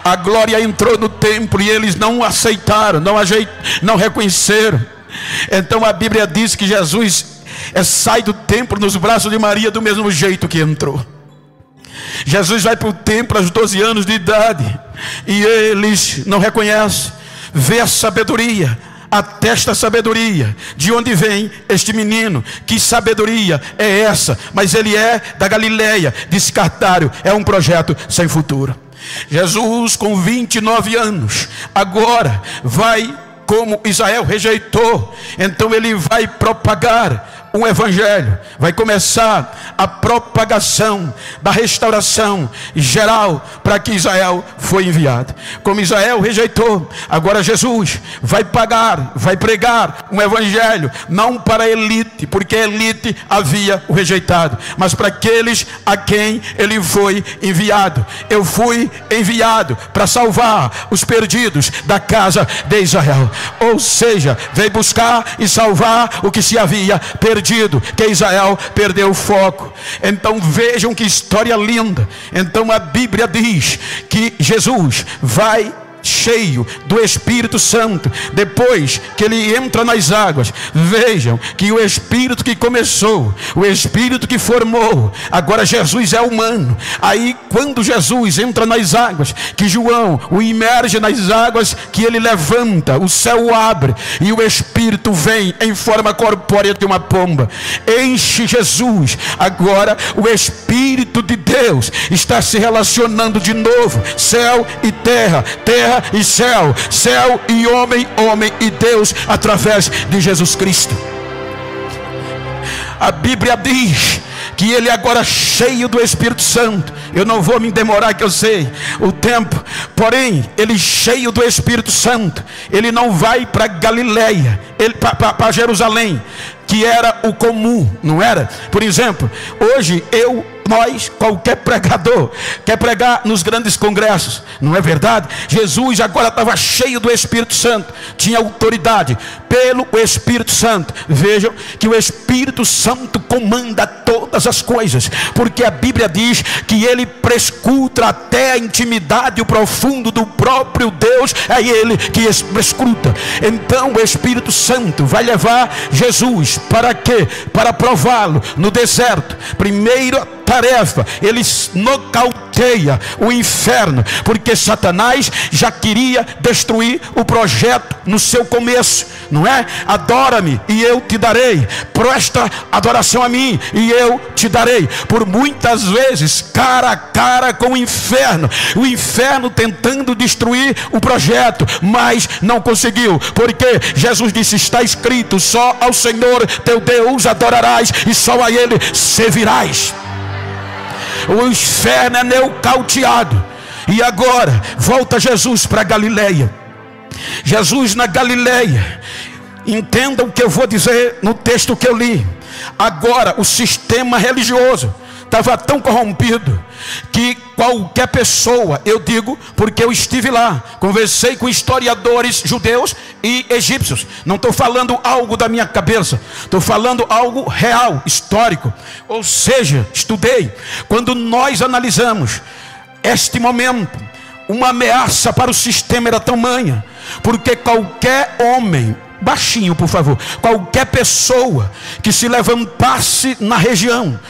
A glória entrou no templo e eles não aceitaram, não reconheceram. Então a Bíblia diz que Jesus sai do templo nos braços de Maria do mesmo jeito que entrou. Jesus vai para o templo aos 12 anos de idade e eles não reconhecem. Vê a sabedoria, atesta a sabedoria. De onde vem este menino? Que sabedoria é essa? Mas ele é da Galileia, descartário, é um projeto sem futuro. Jesus com 29 anos, agora vai, como Israel rejeitou, então ele vai propagar um evangelho, vai começar a propagação da restauração geral para que Israel foi enviado. Como Israel rejeitou, agora Jesus vai pregar um evangelho, não para a elite, porque a elite havia o rejeitado, mas para aqueles a quem ele foi enviado. Eu fui enviado para salvar os perdidos da casa de Israel. Ou seja, veio buscar e salvar o que se havia perdido, que Israel perdeu o foco. Então vejam que história linda. Então a Bíblia diz que Jesus vai cheio do Espírito Santo. Depois que ele entra nas águas, vejam que o Espírito que começou, o Espírito que formou, agora Jesus é humano. Aí quando Jesus entra nas águas, que João o imerge nas águas, que ele levanta, o céu abre e o Espírito vem em forma corpórea de uma pomba, enche Jesus. Agora o Espírito de Deus está se relacionando de novo, céu e terra, terra e céu, céu e homem, homem e Deus, através de Jesus Cristo. A Bíblia diz que ele agora cheio do Espírito Santo. Eu não vou me demorar, que eu sei o tempo. Porém, ele cheio do Espírito Santo, ele não vai para Galileia, ele para Jerusalém, que era o comum, não era? Por exemplo, hoje nós, qualquer pregador quer pregar nos grandes congressos, não é verdade? Jesus agora estava cheio do Espírito Santo, tinha autoridade pelo Espírito Santo. Vejam que o Espírito Santo comanda todas as coisas, porque a Bíblia diz que ele prescruta até a intimidade e o profundo do próprio Deus, é ele que prescruta. Então o Espírito Santo vai levar Jesus para quê? Para prová-lo no deserto. Primeira tarefa, ele nocauteia o inferno, porque Satanás já queria destruir o projeto no seu começo, não é? Adora-me e eu te darei, presta adoração a mim e eu te darei. Por muitas vezes cara a cara com o inferno tentando destruir o projeto, mas não conseguiu, porque Jesus disse: está escrito, só ao Senhor teu Deus adorarás e só a ele servirás. O inferno é nocauteado. E agora volta Jesus para Galileia. Jesus na Galileia, entendam o que eu vou dizer no texto que eu li. Agora o sistema religioso estava tão corrompido que qualquer pessoa, eu digo porque eu estive lá, conversei com historiadores judeus e egípcios, não estou falando algo da minha cabeça, estou falando algo real, histórico. Ou seja, estudei. Quando nós analisamos este momento, uma ameaça para o sistema era tamanha, porque qualquer homem, baixinho por favor, qualquer pessoa que se levantasse na região,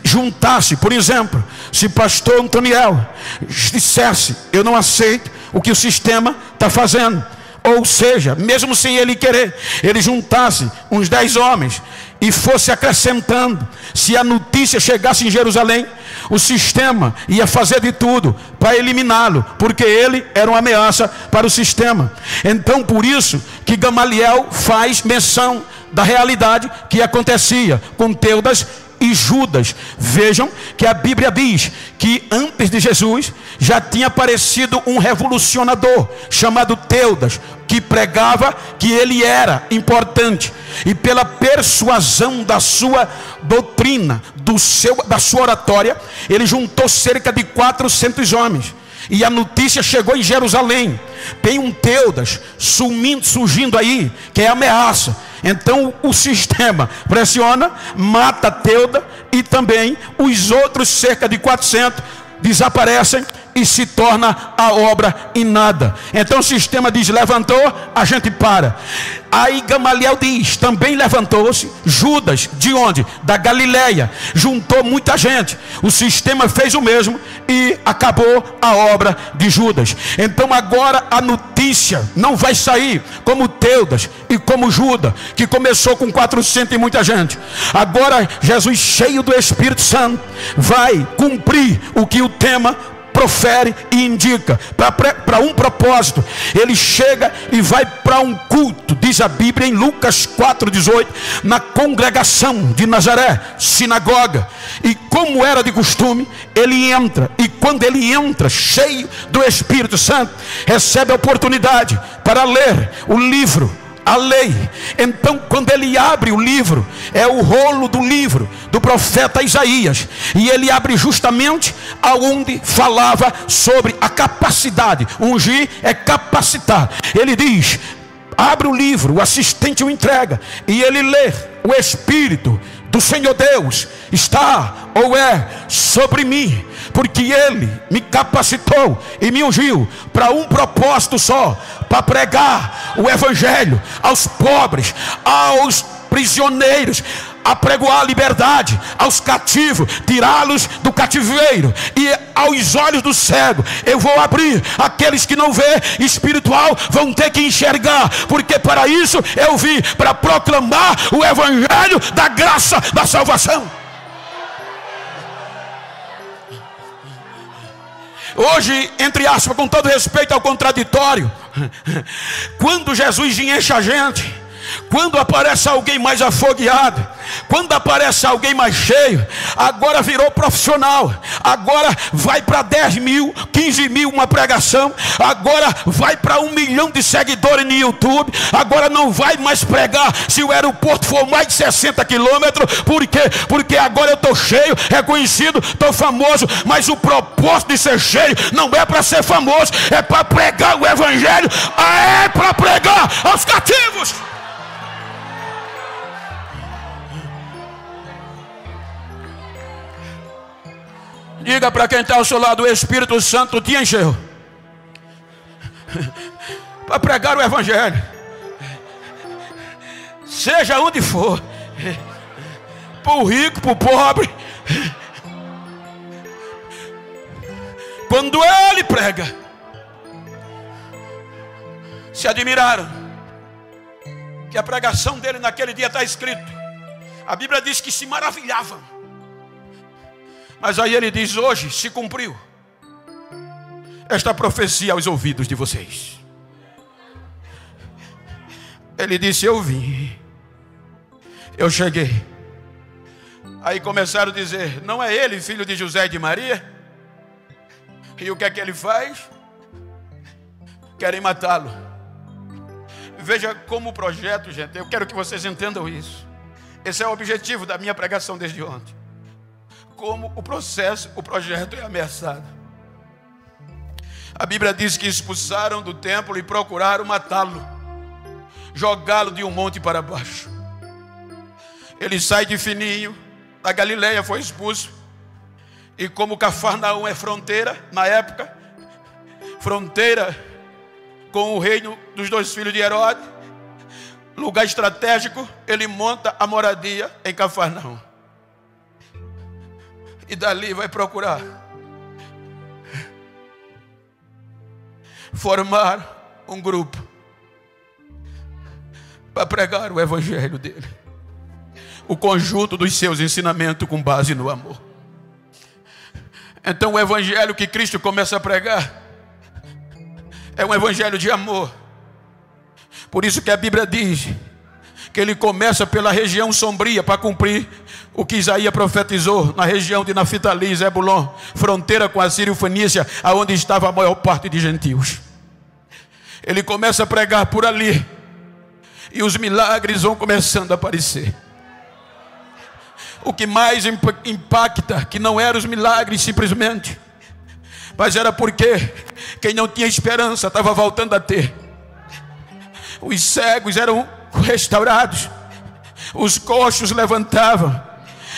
juntasse, por exemplo, se pastor Antoniel dissesse: eu não aceito o que o sistema está fazendo, ou seja, mesmo sem ele querer, ele juntasse uns 10 homens e fosse acrescentando, se a notícia chegasse em Jerusalém, o sistema ia fazer de tudo para eliminá-lo, porque ele era uma ameaça para o sistema. Então por isso que Gamaliel faz menção da realidade que acontecia com Teudas e Judas. Vejam que a Bíblia diz que antes de Jesus já tinha aparecido um revolucionador chamado Teudas, que pregava que ele era importante, e pela persuasão da sua doutrina, da sua oratória, ele juntou cerca de 400 homens. E a notícia chegou em Jerusalém: tem um Teudas surgindo aí, que é ameaça. Então o sistema pressiona, mata Teudas, e também os outros cerca de 400 desaparecem e se torna a obra em nada. Então o sistema diz: levantou, a gente para. Aí Gamaliel diz: também levantou-se Judas. De onde? Da Galileia. Juntou muita gente. O sistema fez o mesmo e acabou a obra de Judas. Então agora a notícia não vai sair como Teudas e como Judas, que começou com 400 e muita gente. Agora Jesus, cheio do Espírito Santo, vai cumprir o que o tema profere e indica, para um propósito. Ele chega e vai para um culto, diz a Bíblia em Lucas 4,18, na congregação de Nazaré, sinagoga. E como era de costume, ele entra, e quando ele entra, cheio do Espírito Santo, recebe a oportunidade para ler o livro, a lei. Então quando ele abre o livro, é o rolo do livro do profeta Isaías, e ele abre justamente aonde falava sobre a capacidade. Ungir é capacitar. Ele diz: abre o livro, o assistente o entrega, e ele lê: o Espírito do Senhor Deus está ou é sobre mim, porque ele me capacitou e me ungiu para um propósito só, para pregar o evangelho aos pobres, aos prisioneiros, apregoar a liberdade aos cativos, tirá-los do cativeiro, e aos olhos do cego eu vou abrir. Aqueles que não vê espiritual vão ter que enxergar, porque para isso eu vim, para proclamar o evangelho da graça da salvação. Hoje, entre aspas, com todo respeito ao contraditório, quando Jesus enche a gente, quando aparece alguém mais afogueado, quando aparece alguém mais cheio, agora virou profissional, agora vai para 10 mil, 15 mil uma pregação, agora vai para 1 milhão de seguidores no YouTube, agora não vai mais pregar se o aeroporto for mais de 60 quilômetros. Por quê? Porque agora eu estou cheio, reconhecido, estou famoso. Mas o propósito de ser cheio não é para ser famoso, é para pregar o evangelho, é para pregar aos cativos. Diga para quem está ao seu lado: o Espírito Santo te encheu para pregar o evangelho, seja onde for, para o rico, para o pobre. Quando ele prega, se admiraram que a pregação dele naquele dia está escrito, a Bíblia diz que se maravilhavam. Mas aí ele diz: hoje se cumpriu esta profecia aos ouvidos de vocês. Ele disse: eu vim, eu cheguei. Aí começaram a dizer: não é ele filho de José e de Maria? E o que é que ele faz? Querem matá-lo. Veja como o projeto, gente, eu quero que vocês entendam isso. Esse é o objetivo da minha pregação desde ontem. Como o projeto é ameaçado. A Bíblia diz que expulsaram do templo e procuraram matá-lo, jogá-lo de um monte para baixo. Ele sai de fininho, da Galileia foi expulso. E como Cafarnaum é fronteira, na época, fronteira com o reino dos 2 filhos de Herodes, lugar estratégico, ele monta a moradia em Cafarnaum. E dali vai procurar formar um grupo para pregar o evangelho dele, o conjunto dos seus ensinamentos com base no amor. Então o evangelho que Cristo começa a pregar é um evangelho de amor. Por isso que a Bíblia diz que ele começa pela região sombria, para cumprir o que Isaías profetizou, na região de Naftali, Zebulon, fronteira com a Sírio-Fenícia, aonde estava a maior parte de gentios. Ele começa a pregar por ali, e os milagres vão começando a aparecer. O que mais impacta, que não eram os milagres simplesmente, mas era porque quem não tinha esperança estava voltando a ter. Os cegos eram restaurados, os coxos levantavam,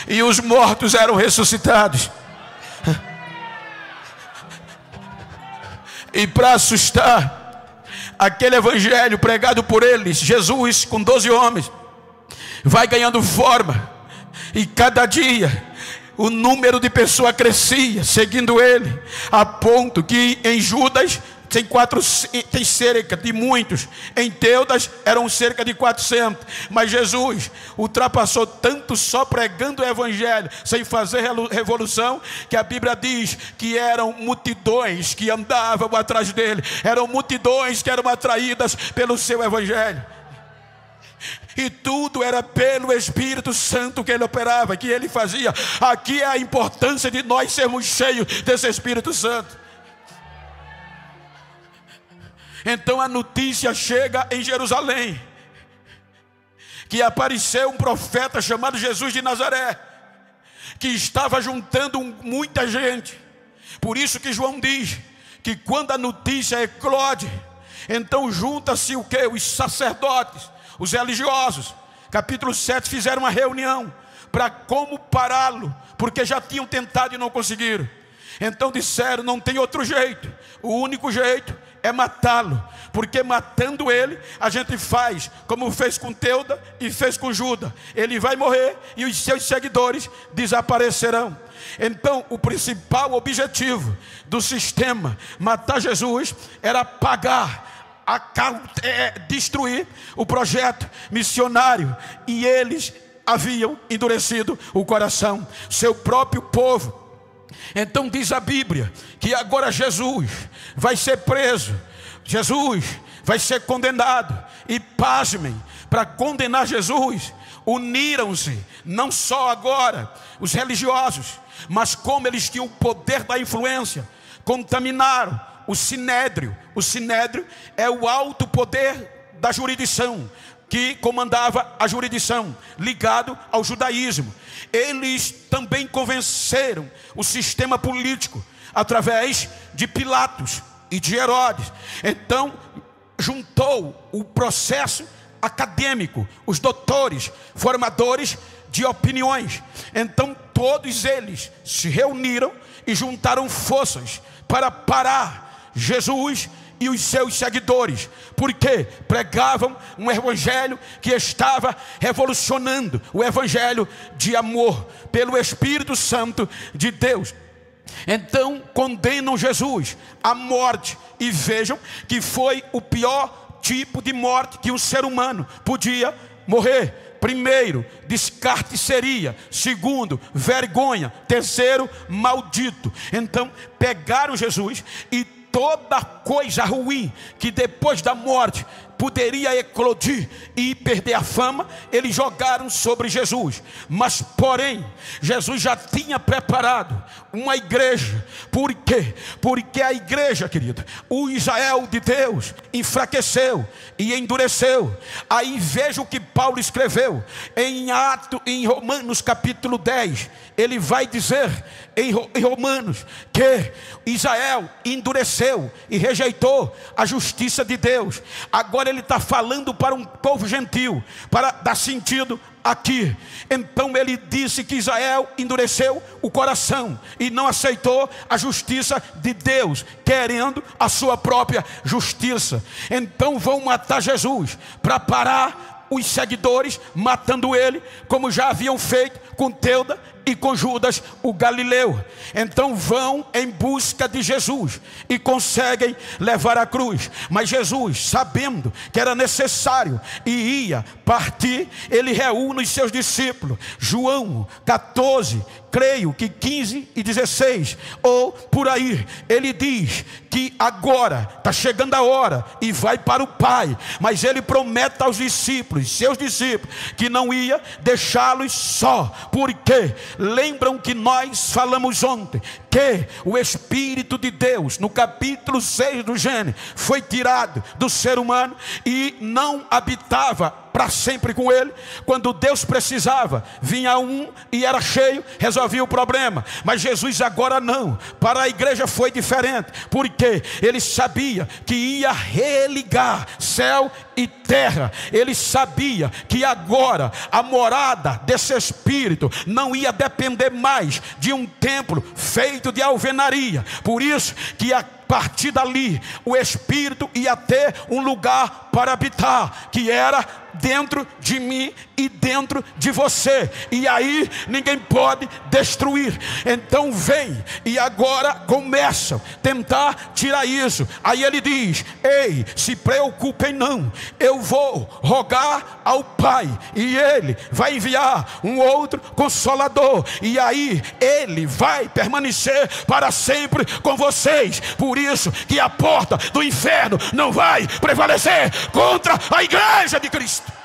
e os mortos eram ressuscitados. E para assustar, aquele evangelho pregado por eles, Jesus com 12 homens, vai ganhando forma. E cada dia o número de pessoas crescia seguindo ele, a ponto que em Judas tem cerca de muitos, em Teudas eram cerca de 400, mas Jesus ultrapassou tanto só pregando o evangelho, sem fazer revolução, que a Bíblia diz que eram multidões que andavam atrás dele, eram multidões que eram atraídas pelo seu evangelho. E tudo era pelo Espírito Santo que ele operava, que ele fazia. Aqui é a importância de nós sermos cheios desse Espírito Santo. Então a notícia chega em Jerusalém, que apareceu um profeta chamado Jesus de Nazaré, que estava juntando muita gente. Por isso que João diz que quando a notícia eclode, então junta-se o quê? Os sacerdotes, os religiosos. Capítulo 7, fizeram uma reunião para como pará-lo, porque já tinham tentado e não conseguiram. Então disseram, não tem outro jeito, o único jeito é matá-lo, porque matando ele, a gente faz como fez com Teuda e fez com Judas. Ele vai morrer e os seus seguidores desaparecerão. Então o principal objetivo do sistema matar Jesus era destruir o projeto missionário. E eles haviam endurecido o coração, seu próprio povo. Então diz a Bíblia que agora Jesus vai ser preso, Jesus vai ser condenado. E pasmem, para condenar Jesus, uniram-se não só agora os religiosos, mas como eles tinham o poder da influência, contaminaram o Sinédrio. O Sinédrio é o alto poder da jurisdição, que comandava a jurisdição, ligado ao judaísmo. Eles também convenceram o sistema político através de Pilatos e de Herodes. Então juntou o processo acadêmico, os doutores, formadores de opiniões. Então todos eles se reuniram e juntaram forças para parar Jesus e os seus seguidores, porque pregavam um evangelho que estava revolucionando, o evangelho de amor pelo Espírito Santo de Deus. Então condenam Jesus à morte, e vejam que foi o pior tipo de morte que um ser humano podia morrer. Primeiro, descarte seria. Segundo, vergonha. Terceiro, maldito. Então pegaram Jesus e toda coisa ruim que depois da morte poderia eclodir e perder a fama, eles jogaram sobre Jesus. Mas porém, Jesus já tinha preparado uma igreja. Por quê? Porque a igreja, querido, o Israel de Deus enfraqueceu e endureceu. Aí veja o que Paulo escreveu em Romanos capítulo 10. Ele vai dizer em Romanos que Israel endureceu e rejeitou a justiça de Deus. Agora ele está falando para um povo gentil, para dar sentido aqui. Então ele disse que Israel endureceu o coração e não aceitou a justiça de Deus, querendo a sua própria justiça. Então vão matar Jesus para parar os seguidores, matando ele, como já haviam feito com Teuda e com Judas o Galileu. Então vão em busca de Jesus e conseguem levar a cruz. Mas Jesus, sabendo que era necessário e ia partir, ele reúne os seus discípulos. João 14, creio que 15 e 16, ou por aí, ele diz que agora está chegando a hora e vai para o Pai. Mas ele promete aos discípulos, seus discípulos, que não ia deixá-los só. Porque lembram que nós falamos ontem que o Espírito de Deus, no capítulo 6 do Gênesis, foi tirado do ser humano e não habitava para sempre com ele. Quando Deus precisava, vinha um e era cheio, resolvia o problema. Mas Jesus agora não. Para a igreja foi diferente, porque ele sabia que ia religar céu e terra. Ele sabia que agora a morada desse Espírito não ia depender mais de um templo feito de alvenaria. Por isso que partir dali, o Espírito ia ter um lugar para habitar, que era dentro de mim e dentro de você, e aí ninguém pode destruir. Então vem e agora começam a tentar tirar isso. Aí ele diz: ei, se preocupem não, eu vou rogar ao Pai e Ele vai enviar um outro Consolador, e aí Ele vai permanecer para sempre com vocês. Por isso que a porta do inferno não vai prevalecer contra a igreja de Cristo.